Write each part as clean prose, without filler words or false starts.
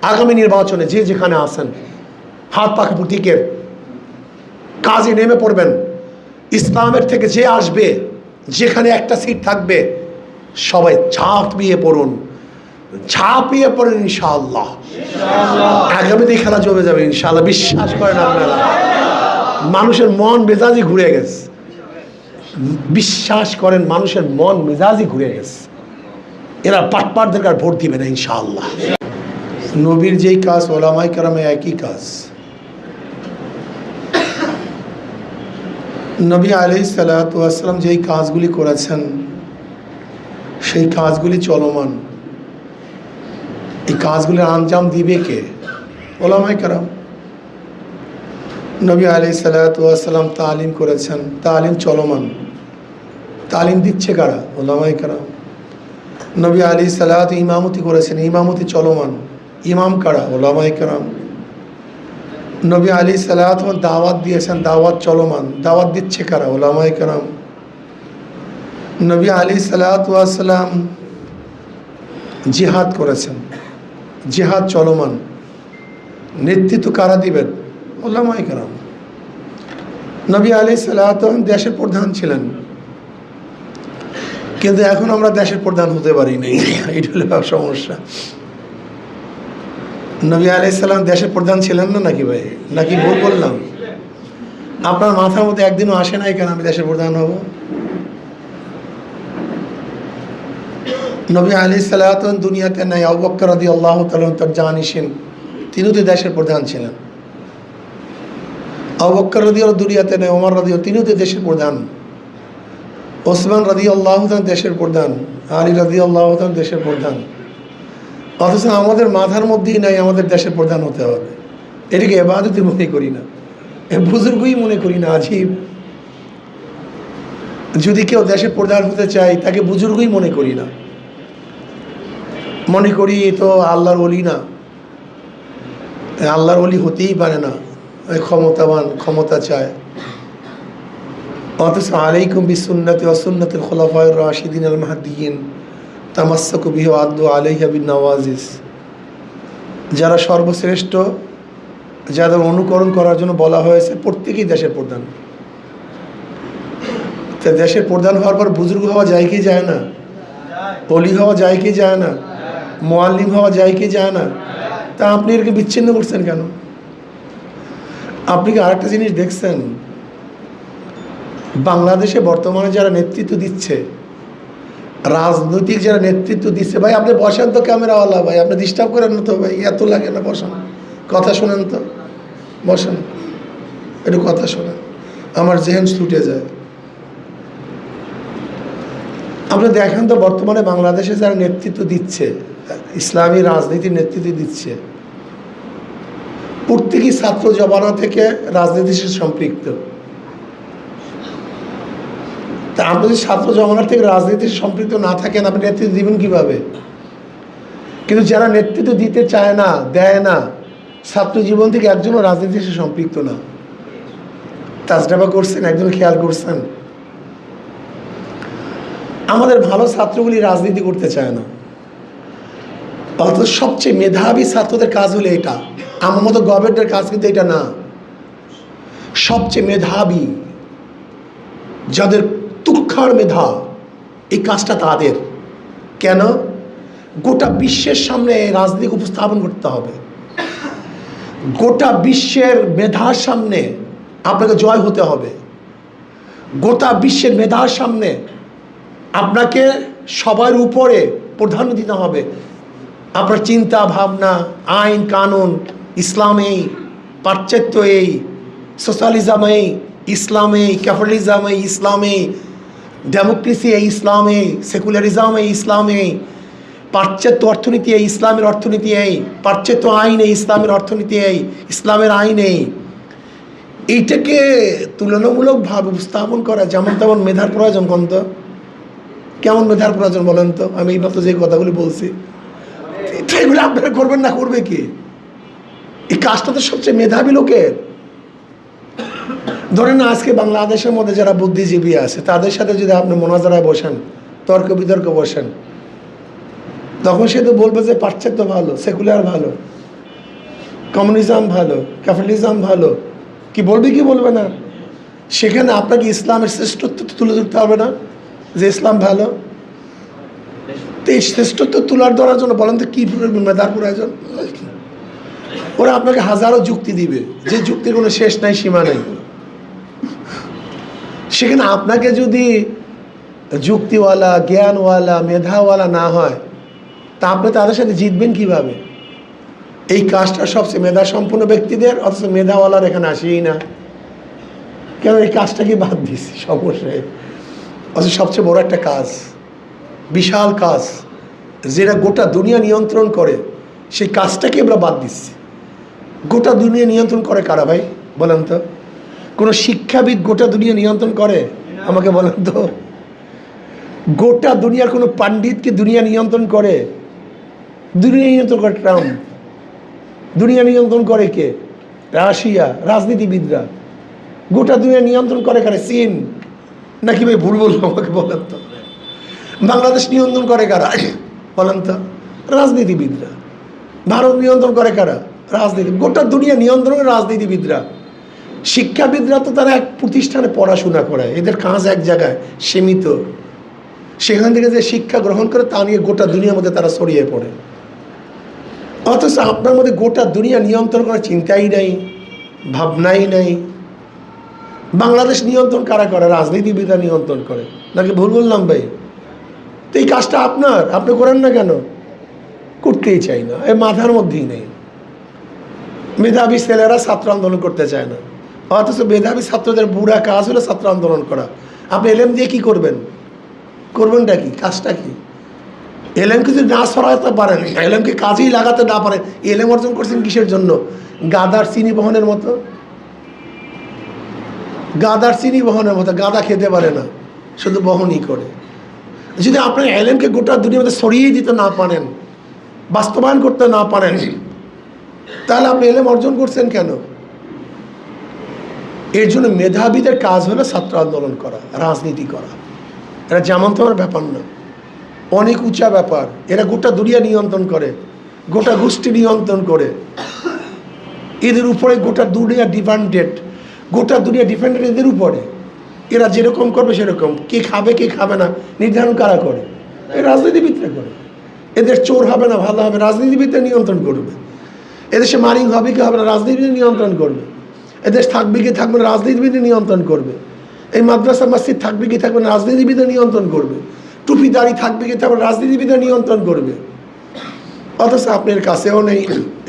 আগামী নির্বাচনে যে যেখানে আসেন হাত পাখা প্রতীকের কাজে নেমে পড়বেন। ইসলামের থেকে যে আসবে, যেখানে একটা সিট থাকবে সবাই ঝাঁপিয়ে পড়ুন, ঝাঁপিয়ে পড়ুন ইনশাআল্লাহ। আগামীতে খেলা জমে যাবে ইনশাআল্লাহ, বিশ্বাস করেন আপনারা। মানুষের মন মেজাজি ঘুরে গেছে, বিশ্বাস করেন, মানুষের মন মেজাজি ঘুরে গেছে। এরা পাটপাটদের কাছে ভোট দিবে না ইনশাআল্লাহ। নবীর যেই কাজ ওলামায়ে কেরামে একই কাজ। নবী আলাইহিস সালাতু ওয়াস সালাম যেই কাজগুলি করেছেন সেই কাজগুলি চলমান। এই কাজগুলির আঞ্জাম দিবে কে? ওলামায়ে কেরাম। নবী আলাইহিস সালাতু ওয়াস সালাম তালিম করেছেন, তালিম চলমান। তালিম দিচ্ছে কারা? ওলামায়ে কেরাম। নবী আলাইহিস সালাতু ইমামতি করেছেন, ইমামতি চলমান। ইমাম কারা? ওলামায়ে কেরাম। নবী আলাইহিস সালাতু দাওয়াত দিয়েছেন, দাওয়াত চলমান। দাওয়াত দিচ্ছে কারা? ওলামায়ে কেরাম। নবী আলাইহিস সালাতু ওয়াস সালাম জিহাদ করেছেন, জিহাদ চলমান। নেতৃত্ব কারা দিবেন? ওলামায়ে কেরাম। নবী আলাইহিস সালাতু দেশের প্রধান ছিলেন, কিন্তু এখন আমরা দেশের প্রধান হতে পারি নাই, এটা হলো সমস্যা। নবী আলাইহিস সালাম দেশের প্রধান ছিলেন না নাকি ভাই? নাকি ভুল বললাম? আপনার মাথার মধ্যে একদিনও আসে নাই কেন আমি দেশের প্রধান হব? নবী আলাইহিস সালাতু দুনিয়াতে নাই, আবু বকর রাদিয়াল্লাহু তাআলা তার জানিসেন, তিনিও তো দেশের প্রধান ছিলেন। আবু বকর রাদিয়াল্লাহু দুনিয়াতে নাই, ওমর রাদিয়াল্লাহু তিনিও তো দেশের প্রধান। ওসমান রাদিয়াল্লাহু তাআলা দেশের প্রধান, আলী রাদিয়াল্লাহু তাআলা দেশের প্রধান। অথচ আমাদের মাথার মধ্যেই নাই আমাদের দেশের প্রধান হতে হবে। এটাকে ইবাদতই মনে করি না, বুজুর্গই মনে করি না। আজীব। যদি কেউ দেশের প্রধান হতে চায় তাকে বুজুর্গই মনে করি না, মনে করি তো আল্লাহর ওলি না, আল্লাহর ওলি হতেই পারে না, ক্ষমতাবান, ক্ষমতা চায়। অথচ আলাইকুম বিসুন্নতি ওয়া সুন্নাতিল খুলাফায়ে রাশিদিন আল মাহদিয়িন তামাসসাকু বিহি ওয়া আদ্দু আলাইহা বিন নওয়াজিস। যারা সর্বশ্রেষ্ঠ, যাদের অনুকরণ করার জন্য বলা হয়েছে, প্রত্যেকেই দেশের প্রধান। তা দেশের প্রধান হওয়ার পর বুজুর্গ হওয়া যায় কি যায় না? ওলি হওয়া যায় কি যায় না? মুআল্লিম হওয়া যায় কি যায় না? তা আপনি এরকে বিচ্ছিন্ন করছেন কেন? আপনি কি আরেকটা জিনিস দেখছেন? বাংলাদেশে বর্তমানে যারা নেতৃত্ব দিচ্ছে, রাজনৈতিক যারা নেতৃত্ব দিচ্ছে, ভাই আপনি বসেন তো ক্যামেরাওয়ালা, ভাই আপনি ডিস্টার্ব করেন না তো ভাই, এত লাগে না, বসেন, কথা শোনেন তো, বসেন, একটু কথা শোনেন, আমার জেহেন ছুটে যায়। আপনি দেখেন তো বর্তমানে বাংলাদেশে যারা নেতৃত্ব দিচ্ছে, ইসলামী রাজনীতির নেতৃত্ব দিচ্ছে, প্রত্যেকই ছাত্র জমানা থেকে রাজনীতির সাথে সম্পৃক্ত। তা আপনি যদি ছাত্র জমানার থেকে রাজনীতির সম্পৃক্ত না থাকেন, আপনি নেতৃত্ব দিবেন কিভাবে? কিন্তু যারা নেতৃত্ব দিতে চায় না, দেয় না, ছাত্র জীবন থেকে একজনও রাজনীতির সাথে সম্পৃক্ত না। তাজরাবা করছেন, একজন খেয়াল করছেন? আমাদের ভালো ছাত্রগুলি রাজনীতি করতে চায় না। অথচ সবচেয়ে মেধাবী ছাত্রদের কাজ হলো এটা। আমার মতো গভর্নমেন্টের কাজ কিন্তু এটা না। সবচেয়ে মেধাবী, যাদের তুক্ষার মেধা, এই কাজটা তাদের। কেন? গোটা বিশ্বের সামনে রাজনীতি উপস্থাপন করতে হবে। গোটা বিশ্বের মেধার সামনে আপনাকে জয় হতে হবে। গোটা বিশ্বের মেধার সামনে আপনাকে সবার উপরে প্রাধান্য দিতে হবে। আপনার চিন্তা ভাবনা, আইন কানুন ইসলাম এই, পাশ্চাত্য এই, সোশ্যালিজম এই ইসলাম এই, ক্যাপিটালিজম এই ইসলাম এই, ডেমোক্রেসি এই ইসলাম এই, সেকুলারিজম এই ইসলাম এই, পাশ্চাত্য অর্থনীতি এই ইসলামের অর্থনীতি এই, পাশ্চাত্য আইন এই ইসলামের অর্থনীতি এই, ইসলামের আইন এই। এইটাকে তুলনামূলকভাবে উপস্থাপন করা যেমন তেমন মেধার প্রয়োজন। কোন তো কেমন মেধার প্রয়োজন বলেন তো? আমি এইমাত্র যে কথাগুলি বলছি, এগুলো আপনারা করবেন না, করবে কি? এই কাজটা তো সবচেয়ে মেধাবী লোকের। ধরেন না, আজকে বাংলাদেশের মধ্যে যারা বুদ্ধিজীবী আছে তাদের সাথে যদি আপনি মোনাজারায় বসেন, তর্ক বিতর্ক বসেন, তখন সে তো বলবে যে পাশ্চাত্য ভালো, সেকুলার ভালো। কমিউনিজম ভালো, ক্যাপিটালিজম ভালো, কি বলবে কি বলবে না? সেখানে আপনাকে ইসলামের শ্রেষ্ঠত্ব তুলে ধরতে হবে না যে ইসলাম ভালো? তো এই শ্রেষ্ঠত্ব তুলার ধরার জন্য বলেন তো কী মেধার প্রয়োজন? ওরা আপনাকে হাজারো যুক্তি দিবে, যে যুক্তির কোনো শেষ নাই, সীমা নেই। সেখানে আপনাকে যদি যুক্তিওয়ালা, জ্ঞানওয়ালা, মেধাওয়ালা না হয়, তা আপনি তাদের সাথে জিতবেন কিভাবে? এই কাজটা সবচেয়ে মেধা সম্পন্ন ব্যক্তিদের, অথচ মেধাওয়ালার এখানে আসেই না কেন? এই কাজটা কি বাদ দিছি সমস্যায়। অথচ সবচেয়ে বড় একটা কাজ, বিশাল কাজ, যেটা গোটা দুনিয়া নিয়ন্ত্রণ করে, সেই কাজটাকে আমরা বাদ দিচ্ছি। গোটা দুনিয়া নিয়ন্ত্রণ করে কারা ভাই বলেন তো? কোনো শিক্ষাবিদ গোটা দুনিয়া নিয়ন্ত্রণ করে? আমাকে বলেন তো। গোটা দুনিয়ার কোনো পণ্ডিতকে দুনিয়া নিয়ন্ত্রণ করে? দুনিয়া নিয়ন্ত্রণ করে ট্রাম্প। দুনিয়া নিয়ন্ত্রণ করে কে? রাশিয়া, রাজনীতিবিদরা। গোটা দুনিয়া নিয়ন্ত্রণ করে কারা? চীন নাকি ভাই ভুল বলবো? আমাকে বলেন তো। বাংলাদেশ নিয়ন্ত্রণ করে কারা বলেন তো? রাজনীতিবিদরা। ভারত নিয়ন্ত্রণ করে কারা? রাজনীতি। গোটা দুনিয়া নিয়ন্ত্রণ করে রাজনীতিবিদরা। শিক্ষাবিদরা তো তারা এক প্রতিষ্ঠানে পড়াশোনা করে, এদের কাজ এক জায়গায় সীমিত, সেখান থেকে যে শিক্ষা গ্রহণ করে তা নিয়ে গোটা দুনিয়ার মধ্যে তারা ছড়িয়ে পড়ে। অথচ আপনার মধ্যে গোটা দুনিয়া নিয়ন্ত্রণ করার চিন্তাই নাই, ভাবনাই নাই। বাংলাদেশ নিয়ন্ত্রণ কারা করে? রাজনীতিবিদরা নিয়ন্ত্রণ করে। নাকি ভুল বললাম ভাই? তো এই কাজটা আপনার, আপনি করেন না কেন? করতেই চাই না, এ মাথার মধ্যেই নেই। মেধাবী ছেলেরা ছাত্র আন্দোলন করতে চায় না, অথচ মেধাবী ছাত্রদের বুড়া কাজ হলো ছাত্র আন্দোলন করা। আপনি এলএম দিয়ে কি করবেন? করবেনটা কি? কাজটা কি? এলএমকে যদি না সরাতে পারেন, এলএমকে কাজেই লাগাতে না পারেন, এলএম অর্জন করছেন কিসের জন্য? গাদার চিনি বহনের মতো। গাদার চিনি বহনের মতো। গাদা খেতে পারে না, শুধু বহনই করে। যদি আপনি এলএমকে গোটা দুনিয়ার মধ্যে সরিয়ে দিতে না পারেন, বাস্তবায়ন করতে না পারেন, তাহলে আপনি এলএম অর্জন করছেন কেন? এর জন্য মেধাবীদের কাজ হলো ছাত্র আন্দোলন করা, রাজনীতি করা। এটা যেমন তোমার ব্যাপার না, অনেক উঁচা ব্যাপার। এরা গোটা দুনিয়া নিয়ন্ত্রণ করে, গোটা গোষ্ঠী নিয়ন্ত্রণ করে, এদের উপরে গোটা দুনিয়া ডিপেন্ডেড। গোটা দুনিয়া ডিপেন্ডেড এদের উপরে। এরা যেরকম করবে সেরকম। কে খাবে কে খাবে না নির্ধারণ কারা করে? এই রাজনীতিবিদরা করে। এদের চোর হবে না ভালো হবে, রাজনীতিবিদরা নিয়ন্ত্রণ করবে। এদেশে মারিং হবে কি হবে না, রাজনীতিবিদ নিয়ন্ত্রণ করবে। এদেশ থাকবে কি থাকবে না, রাজনীতিবিদ নিয়ন্ত্রণ করবে। এই মাদ্রাসা মসজিদ থাকবে কি থাকবে না, রাজনীতিবিদ নিয়ন্ত্রণ করবে। টুপি দাড়ি থাকবে কি থাকবে, রাজনীতিবিদ নিয়ন্ত্রণ করবে। অথচ আপনার কাছেও নেই।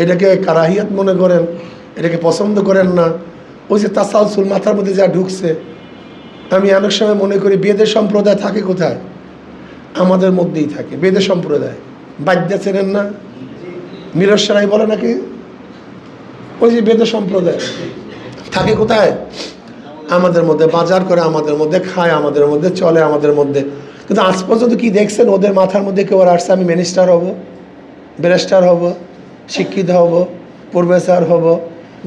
এটাকে কারাহিয়াত মনে করেন, এটাকে পছন্দ করেন না। ওই যে তাসালসুল মাথার মধ্যে যা ঢুকছে, আমি অনেক সময় মনে করি বেদের সম্প্রদায় থাকে কোথায়? আমাদের মধ্যেই থাকে বেদের সম্প্রদায়। বাদ্যা চেনেন না? মিরর সারাই বলে নাকি? ওই যে বেদের সম্প্রদায় থাকে কোথায়? আমাদের মধ্যে। বাজার করে আমাদের মধ্যে, খায় আমাদের মধ্যে, চলে আমাদের মধ্যে। কিন্তু আজ পর্যন্ত কি দেখছেন ওদের মাথার মধ্যে কেউ আসছে আমি মিনিস্টার হব, ব্যারিস্টার হব, শিক্ষিত হব, প্রফেসর হব,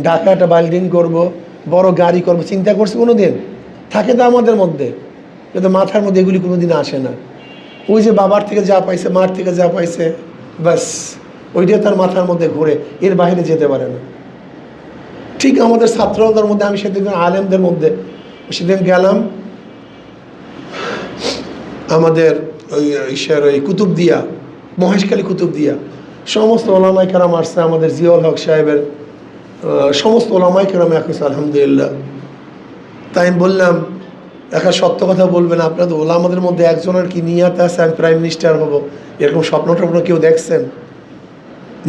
ঢাকা একটা বিল্ডিং করব, বড় গাড়ি করব, চিন্তা করছে কোনো দিন? থাকে তো আমাদের মধ্যে, কিন্তু মাথার মধ্যে এগুলি কোনো দিন আসে না। ওই যে বাবার থেকে যা পাইছে, মার থেকে যা পাইছে, ব্যাস ওইটাই তার মাথার মধ্যে ঘুরে, এর বাইরে যেতে পারে না। ঠিক আমাদের ছাত্রদের মধ্যে, আমি সেদিন আলেমদের মধ্যে সেদিন গেলাম, আমাদের ওই কুতুবদিয়া, মহেশখালী কুতুবদিয়া, সমস্ত ওলামাই কেরাম আসছে। আমাদের জিয়াউল হক সাহেবের সমস্ত ওলামাই কেরাম আসছে আলহামদুলিল্লাহ। তাই আমি বললাম, একটা সত্য কথা বলবেন, আপনাদের ওলামাদের মধ্যে একজনের কি নিয়াত আছে আমি প্রাইম মিনিস্টার হব, এরকম স্বপ্ন টপ্ন কেউ দেখছেন?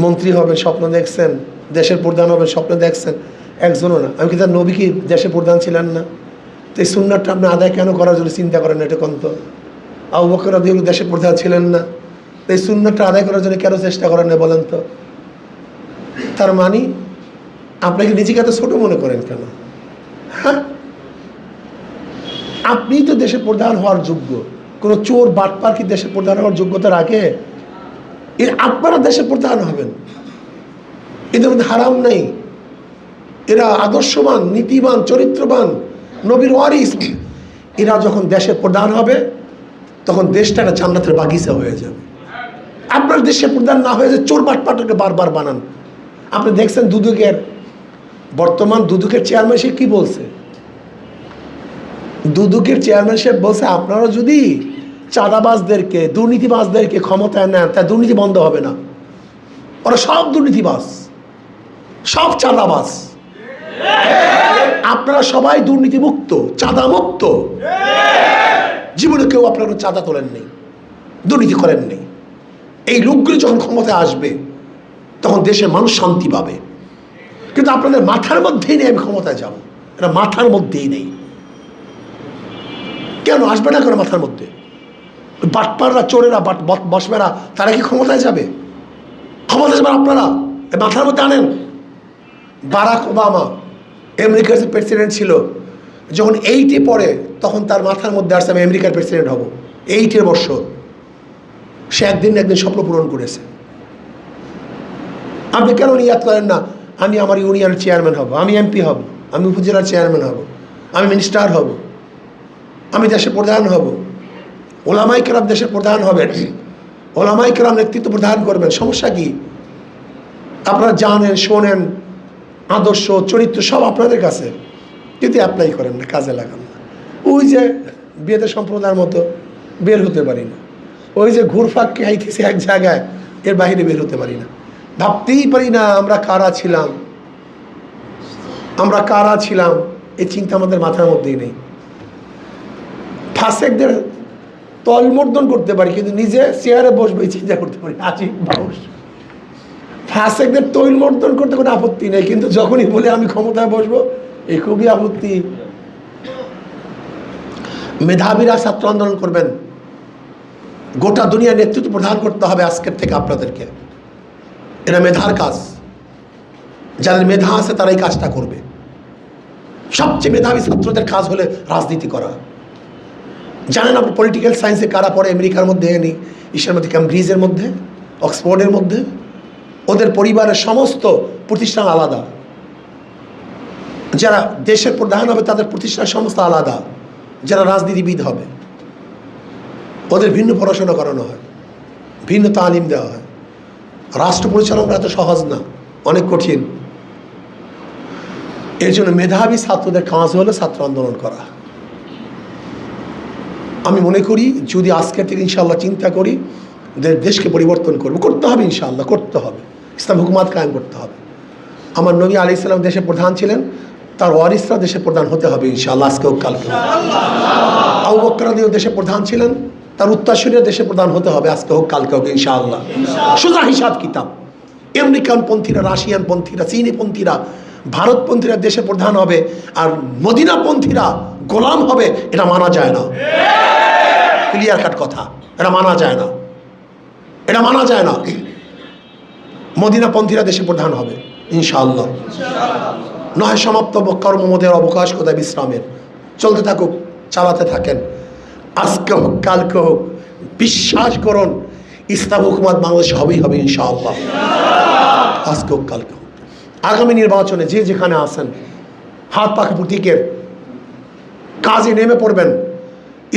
মন্ত্রী হবেন স্বপ্ন দেখছেন? দেশের প্রধান হবেন স্বপ্ন দেখছেন? একজনও না। আমি কি তার নবী কি দেশের প্রধান ছিলেন না? তো এই সুন্নাতটা আপনি আদায় কেন করার জন্য চিন্তা করেন না? এটা কন্ত আবু বকর রাদিয়াল্লাহু দেশের প্রধান ছিলেন না? তো এই সুন্নাতটা আদায় করার জন্য কেন চেষ্টা করেন না বলেন তো? তার মানে আপনাকে নিজেকে এত ছোটো মনে করেন কেন? হ্যাঁ, আপনিই তো দেশের প্রধান হওয়ার যোগ্য। কোনো চোর বাটপার কি দেশের প্রধান হওয়ার যোগ্যতা রাখে? এর আপনারা দেশের প্রধান হবেন, এদের মধ্যে হারাম নেই। এরা আদর্শবান, নীতিবান, চরিত্রবান, নবীর ওয়ারিস। এরা যখন দেশের প্রধান হবে তখন দেশটা একটা জান্নাতের বাগিচা হয়ে যাবে। আপনার দেশের প্রধান না হয়ে যে চোর বাটপাটকে বারবার বানান, আপনি দেখছেন দুদকের বর্তমান দুদকের চেয়ারম্যান সাহেব কি বলছে? দুদকের চেয়ারম্যান সাহেব বলছে, আপনারা যদি চাঁদাবাজদেরকে দুর্নীতিবাজদেরকে ক্ষমতায় নেন তা দুর্নীতি বন্ধ হবে না। ওরা সব দুর্নীতিবাজ, সব চাঁদাবাজ। আপনারা সবাই দুর্নীতিমুক্ত, চাঁদামুক্ত। জীবনে কেউ আপনারা চাঁদা তোলেন নেই, দুর্নীতি করেন নেই। এই লোকগুলো যখন ক্ষমতায় আসবে তখন দেশের মানুষ শান্তি পাবে। কিন্তু আপনাদের মাথার মধ্যেই নেই আমি ক্ষমতায় যাব, এটা মাথার মধ্যেই নেই। কেন আসবে না কেন মাথার মধ্যে? বাটপাররা, চোরেরা, বসবেরা, তারা কি ক্ষমতায় যাবে? ক্ষমতায় যাবেন আপনারা, মাথার মধ্যে আনেন। বারাক ওবামা আমেরিকার যে প্রেসিডেন্ট ছিল, যখন 8-এ পড়ে তখন তার মাথার মধ্যে আসছে আমি আমেরিকার প্রেসিডেন্ট হব। 8-এর বছর সে একদিন স্বপ্ন পূরণ করেছে। আপনি কেন নিয়াত করেন না আমি আমার ইউনিয়নের চেয়ারম্যান হব, আমি এমপি হব, আমি উপজেলার চেয়ারম্যান হব, আমি মিনিস্টার হব, আমি দেশের প্রধান হব? ওলামায়ে কেরাম দেশের প্রধান হবেন, ওলামায়ে কেরাম নেতৃত্ব প্রদান করবেন। সমস্যা কি? আপনারা জানেন, শোনেন, আদর্শ চরিত্র সব আপনাদের কাছে, কিন্তু অ্যাপ্লাই করেন না, কাজে লাগান না। ওই যে বিয়েতে সম্প্রদায়ের মতো বের হতে পারি না, ওই যে ঘুরফাক খাইতেছি এক জায়গায়, এর বাইরে বের হতে পারি না। ভাবতেই পারি না আমরা কারা ছিলাম, আমরা কারা ছিলাম, এই চিন্তা আমাদের মাথার মধ্যেই নেই। ফাসেকদের তলমর্দন করতে পারি, কিন্তু নিজে চেয়ারে বসবে চিন্তা করতে পারি। আজিব মানুষ। ফাসেকদের তৈলমর্দন করতে কোনো আপত্তি নেই, কিন্তু যখনই বলে আমি ক্ষমতায় বসবো, এই খুবই আপত্তি। মেধাবীরা ছাত্র আন্দোলন করবেন, গোটা দুনিয়া নেতৃত্ব প্রদান করতে হবে আজকের থেকে আপনাদেরকে। এটা মেধার কাজ, যাদের মেধা আছে তারা এই কাজটা করবে। সবচেয়ে মেধাবী ছাত্রদের কাজ হলে রাজনীতি করা। জানেন আপনি পলিটিক্যাল সায়েন্সে কারা পড়ে আমেরিকার মধ্যে, ইসের মধ্যে, ক্যামব্রিজের মধ্যে, অক্সফোর্ডের মধ্যে? ওদের পরিবারের সমস্ত প্রতিষ্ঠান আলাদা। যারা দেশের প্রধান হবে তাদের প্রতিষ্ঠান সমস্ত আলাদা। যারা রাজনীতিবিদ হবে ওদের ভিন্ন পড়াশোনা করানো হয়, ভিন্ন তালিম দেওয়া হয়। রাষ্ট্র পরিচালনা এত সহজ না, অনেক কঠিন। এর জন্য মেধাবী ছাত্রদের কাজ হলো ছাত্র আন্দোলন করা। আমি মনে করি যদি আজকের থেকে ইনশাআল্লাহ চিন্তা করি দেশকে পরিবর্তন করতে হবে, ইনশাআল্লাহ করতে হবে। ইসলাম হুকুমাত কায়েম করতে হবে। আমার নবী আলাইহিস সালাম দেশের প্রধান ছিলেন, তার ওয়ারিসরা দেশের প্রধান হতে হবে ইনশাআল্লাহ, আজকে হোক কালকে। আবু বকর রাদিয়াল্লাহু দেশের প্রধান ছিলেন, তার উত্তরসূরিরা দেশের প্রধান হতে হবে আজকে হোক কালকে হোক ইনশাআল্লাহ। সোজা হিসাব কিতাব। আমেরিকান পন্থীরা, রাশিয়ান পন্থীরা, চীনি পন্থীরা, ভারতপন্থীরা দেশের প্রধান হবে, আর মদিনা পন্থীরা গোলাম হবে, এটা মানা যায় না। ক্লিয়ার কাট কথা, এটা মানা যায় না, এটা মানা যায় না। মদিনা পন্থীরা দেশের প্রধান হবে ইনশাআল্লাহ। নয় সমাপ্ত কর্মমদের অবকাশ কোথায় বিশ্রামের? চলতে থাকুক, চালাতে থাকেন, আজকে হোক কালকে হোক। বিশ্বাস করুন ইসলাম হুকুমত বাংলাদেশ হবেই হবে ইনশাআল্লাহ, আজকে হোক কালকে হোক। আগামী নির্বাচনে যে যেখানে আছেন হাত পাখা প্রতীকের কাজে নেমে পড়বেন।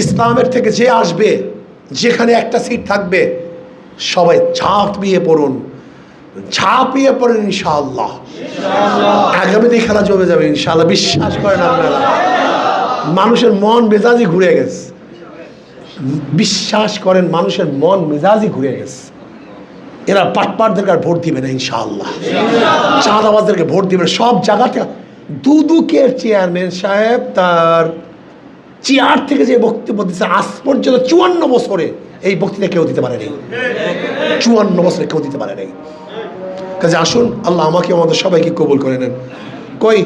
ইসলামের থেকে যে আসবে, যেখানে একটা সিট থাকবে, সবাই ঝাঁপিয়ে পড়ুন, ঝাঁপিয়ে পড়েন ইনশাআল্লাহ। আগামীতে খেলা জমে যাবে ইনশাআল্লাহ, বিশ্বাস করেন আপনারা। মানুষের মন মেজাজি ঘুরে গেছে, বিশ্বাস করেন মানুষের মন মেজাজি ঘুরে গেছে। এরা পাটপাটদেরকে আর ভোট দিবে না ইনশাআল্লাহ, চাঁদাবাজদেরকে ভোট দিবে না। সব জায়গাতে দুদকের চেয়ারম্যান সাহেব তার চেয়ার থেকে যে বক্তব্য দিচ্ছে আজ পর্যন্ত 54 বছরে এই বক্তৃতা কেউ দিতে পারে নাই, 54 বছরে কেউ দিতে পারে নাই। কাজে আসুন আল্লাহ আমাকে আমাদের সবাইকে কবুল করে নেন। কই